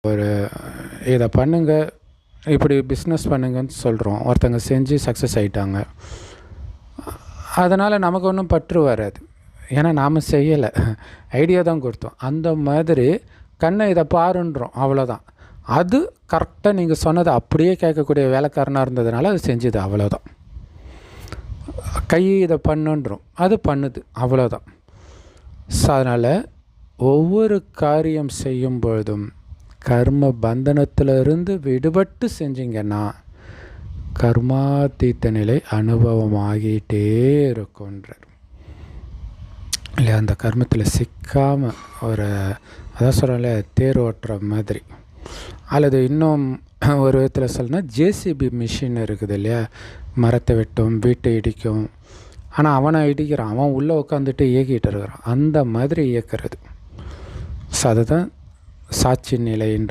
ஒரு இதை பண்ணுங்க, இப்படி பிஸ்னஸ் பண்ணுங்கன்னு சொல்கிறோம். ஒருத்தங்க செஞ்சு சக்ஸஸ் ஆகிட்டாங்க. அதனால் நமக்கு ஒன்றும் பற்று வராது. ஏன்னா நாம் செய்யலை, ஐடியா தான் கொடுத்தோம். அந்த மாதிரி கண்ணை இதை பாருன்றோம், அவ்வளோதான். அது கரெக்டாக நீங்கள் சொன்னதை அப்படியே கேட்கக்கூடிய வேலைக்காரனாக இருந்ததுனால அது செஞ்சுது, அவ்வளோதான். கை இதை பண்ணுன்றோம், அது பண்ணுது, அவ்வளோதான். ஸோ அதனால் ஒவ்வொரு காரியம் செய்யும் பொழுதும் கர்ம பந்தனத்திலிருந்து விடுபட்டு செஞ்சிங்கன்னா கர்மாதீத்த நிலை அனுபவமாகிட்டே இருக்குன்றார் இல்லையா. அந்த கர்மத்தில் சிக்காமல் ஒரு அதான் சொல்கிறேன்ல, தேர் ஓட்டுற மாதிரி. அல்லது இன்னும் ஒரு விதத்தில் சொல்லணும்னா, ஜேசிபி மிஷின் இருக்குது இல்லையா, மரத்தை வெட்டும், வீட்டை இடிக்கும். ஆனால் அவனை இடிக்கிறான், அவன் உள்ளே உட்காந்துட்டு இயக்கிட்டு இருக்கிறான். அந்த மாதிரி இயக்கிறது. ஸோ அதுதான் சாட்சி நிலைன்ற